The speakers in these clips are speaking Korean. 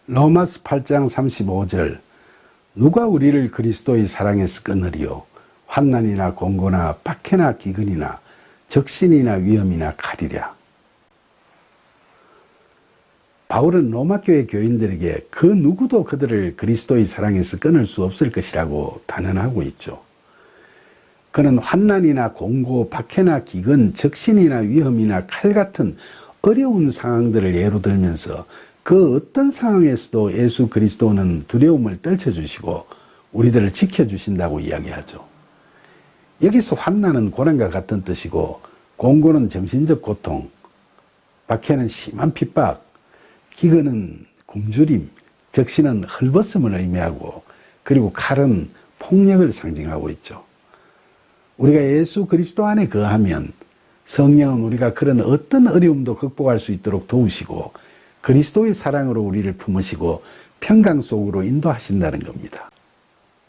로마서 8장 35절 누가 우리를 그리스도의 사랑에서 끊으리요? 환난이나 공고나 박해나 기근이나 적신이나 위험이나 칼이랴. 바울은 로마교회 교인들에게 그 누구도 그들을 그리스도의 사랑에서 끊을 수 없을 것이라고 단언하고 있죠. 그는 환난이나 공고, 박해나 기근, 적신이나 위험이나 칼 같은 어려운 상황들을 예로 들면서 그 어떤 상황에서도 예수 그리스도는 두려움을 떨쳐주시고 우리들을 지켜주신다고 이야기하죠. 여기서 환난은 고난과 같은 뜻이고, 공고는 정신적 고통, 박해는 심한 핍박, 기근은 굶주림, 적신은 헐벗음을 의미하고, 그리고 칼은 폭력을 상징하고 있죠. 우리가 예수 그리스도 안에 거하면 성령은 우리가 그런 어떤 어려움도 극복할 수 있도록 도우시고 그리스도의 사랑으로 우리를 품으시고 평강 속으로 인도하신다는 겁니다.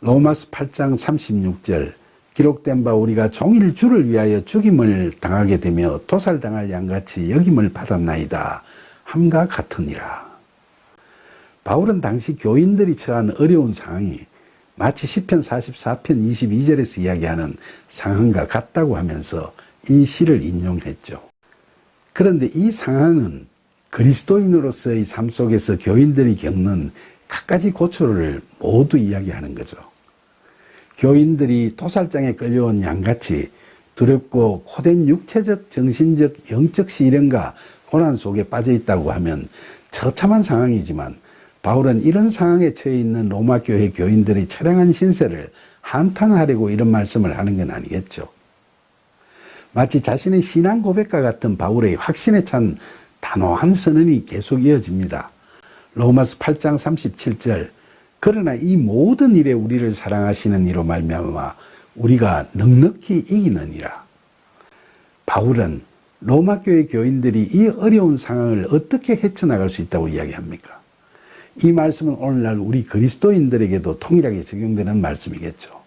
로마서 8장 36절 기록된 바 우리가 종일 주를 위하여 죽임을 당하게 되며 도살당할 양같이 여김을 받았나이다 함과 같으니라. 바울은 당시 교인들이 처한 어려운 상황이 마치 시편 44편 22절에서 이야기하는 상황과 같다고 하면서 이 시를 인용했죠. 그런데 이 상황은 그리스도인으로서의 삶 속에서 교인들이 겪는 갖가지 고초를 모두 이야기하는 거죠. 교인들이 도살장에 끌려온 양같이 두렵고 고된 육체적, 정신적, 영적 시련과 고난 속에 빠져 있다고 하면 처참한 상황이지만 바울은 이런 상황에 처해 있는 로마 교회 교인들의 처량한 신세를 한탄하려고 이런 말씀을 하는 건 아니겠죠. 마치 자신의 신앙 고백과 같은 바울의 확신에 찬 단호한 선언이 계속 이어집니다. 로마서 8장 37절 그러나 이 모든 일에 우리를 사랑하시는 이로 말미암아 우리가 넉넉히 이기느니라. 바울은 로마 교회 교인들이 이 어려운 상황을 어떻게 헤쳐나갈 수 있다고 이야기합니까? 이 말씀은 오늘날 우리 그리스도인들에게도 통일하게 적용되는 말씀이겠죠.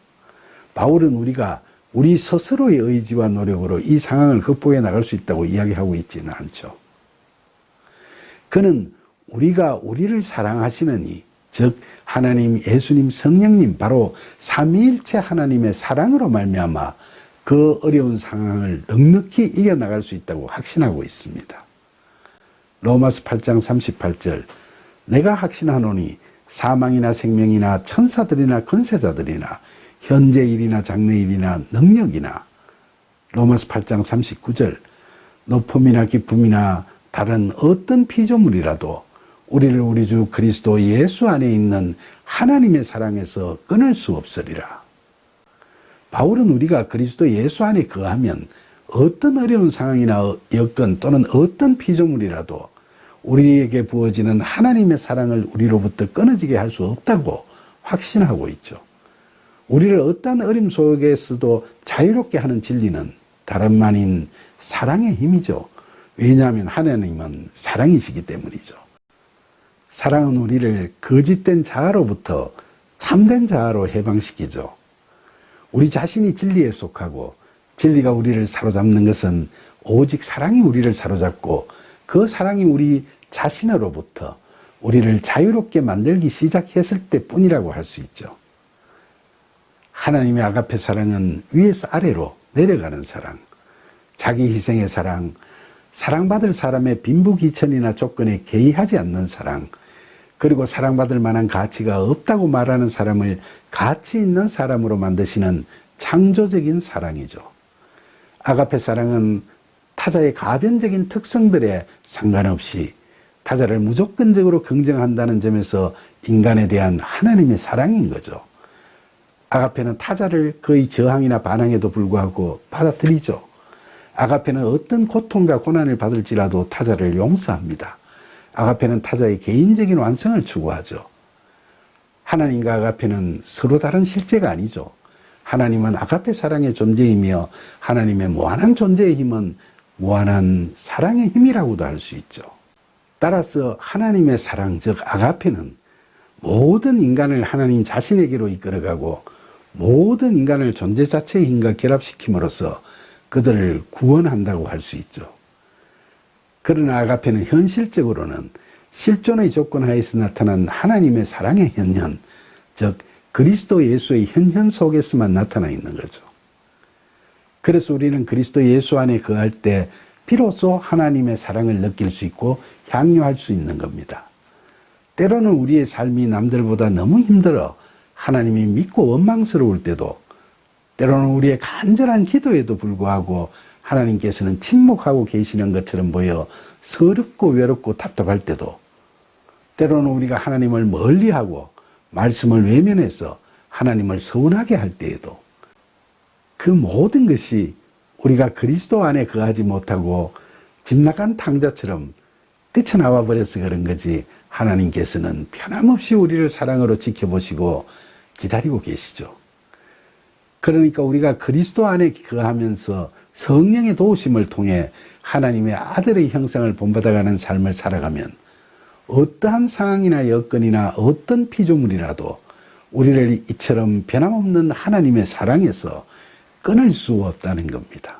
바울은 우리가 우리 스스로의 의지와 노력으로 이 상황을 극복해 나갈 수 있다고 이야기하고 있지는 않죠. 그는 우리가 우리를 사랑하시느니, 즉 하나님, 예수님, 성령님 바로 삼위일체 하나님의 사랑으로 말미암아 그 어려운 상황을 넉넉히 이겨나갈 수 있다고 확신하고 있습니다. 로마서 8장 38절 내가 확신하노니 사망이나 생명이나 천사들이나 권세자들이나 현재일이나 장래일이나 능력이나 로마서 8장 39절 높음이나 깊음이나 다른 어떤 피조물이라도 우리를 우리 주 그리스도 예수 안에 있는 하나님의 사랑에서 끊을 수 없으리라. 바울은 우리가 그리스도 예수 안에 거하면 어떤 어려운 상황이나 여건 또는 어떤 피조물이라도 우리에게 부어지는 하나님의 사랑을 우리로부터 끊어지게 할 수 없다고 확신하고 있죠. 우리를 어떠한 어림 속에서도 자유롭게 하는 진리는 다름 아닌 사랑의 힘이죠. 왜냐하면 하나님은 사랑이시기 때문이죠. 사랑은 우리를 거짓된 자아로부터 참된 자아로 해방시키죠. 우리 자신이 진리에 속하고 진리가 우리를 사로잡는 것은 오직 사랑이 우리를 사로잡고 그 사랑이 우리 자신으로부터 우리를 자유롭게 만들기 시작했을 때뿐이라고 할 수 있죠. 하나님의 아가페 사랑은 위에서 아래로 내려가는 사랑, 자기 희생의 사랑, 사랑받을 사람의 빈부귀천이나 조건에 개의하지 않는 사랑, 그리고 사랑받을 만한 가치가 없다고 말하는 사람을 가치 있는 사람으로 만드시는 창조적인 사랑이죠. 아가페 사랑은 타자의 가변적인 특성들에 상관없이 타자를 무조건적으로 긍정한다는 점에서 인간에 대한 하나님의 사랑인 거죠. 아가페는 타자를 그의 저항이나 반항에도 불구하고 받아들이죠. 아가페는 어떤 고통과 고난을 받을지라도 타자를 용서합니다. 아가페는 타자의 개인적인 완성을 추구하죠. 하나님과 아가페는 서로 다른 실제가 아니죠. 하나님은 아가페 사랑의 존재이며 하나님의 무한한 존재의 힘은 무한한 사랑의 힘이라고도 할 수 있죠. 따라서 하나님의 사랑, 즉 아가페는 모든 인간을 하나님 자신에게로 이끌어가고 모든 인간을 존재 자체의 힘과 결합시킴으로써 그들을 구원한다고 할 수 있죠. 그러나 아가페는 현실적으로는 실존의 조건 하에서 나타난 하나님의 사랑의 현현, 즉 그리스도 예수의 현현 속에서만 나타나 있는 거죠. 그래서 우리는 그리스도 예수 안에 거할 때 비로소 하나님의 사랑을 느낄 수 있고 향유할 수 있는 겁니다. 때로는 우리의 삶이 남들보다 너무 힘들어 하나님이 믿고 원망스러울 때도, 때로는 우리의 간절한 기도에도 불구하고 하나님께서는 침묵하고 계시는 것처럼 보여 서럽고 외롭고 답답할 때도, 때로는 우리가 하나님을 멀리하고 말씀을 외면해서 하나님을 서운하게 할 때에도, 그 모든 것이 우리가 그리스도 안에 거하지 못하고 집 나간 탕자처럼 뛰쳐나와 버려서 그런 거지, 하나님께서는 변함없이 우리를 사랑으로 지켜보시고 기다리고 계시죠. 그러니까 우리가 그리스도 안에 거하면서 성령의 도우심을 통해 하나님의 아들의 형상을 본받아가는 삶을 살아가면 어떠한 상황이나 여건이나 어떤 피조물이라도 우리를 이처럼 변함없는 하나님의 사랑에서 끊을 수 없다는 겁니다.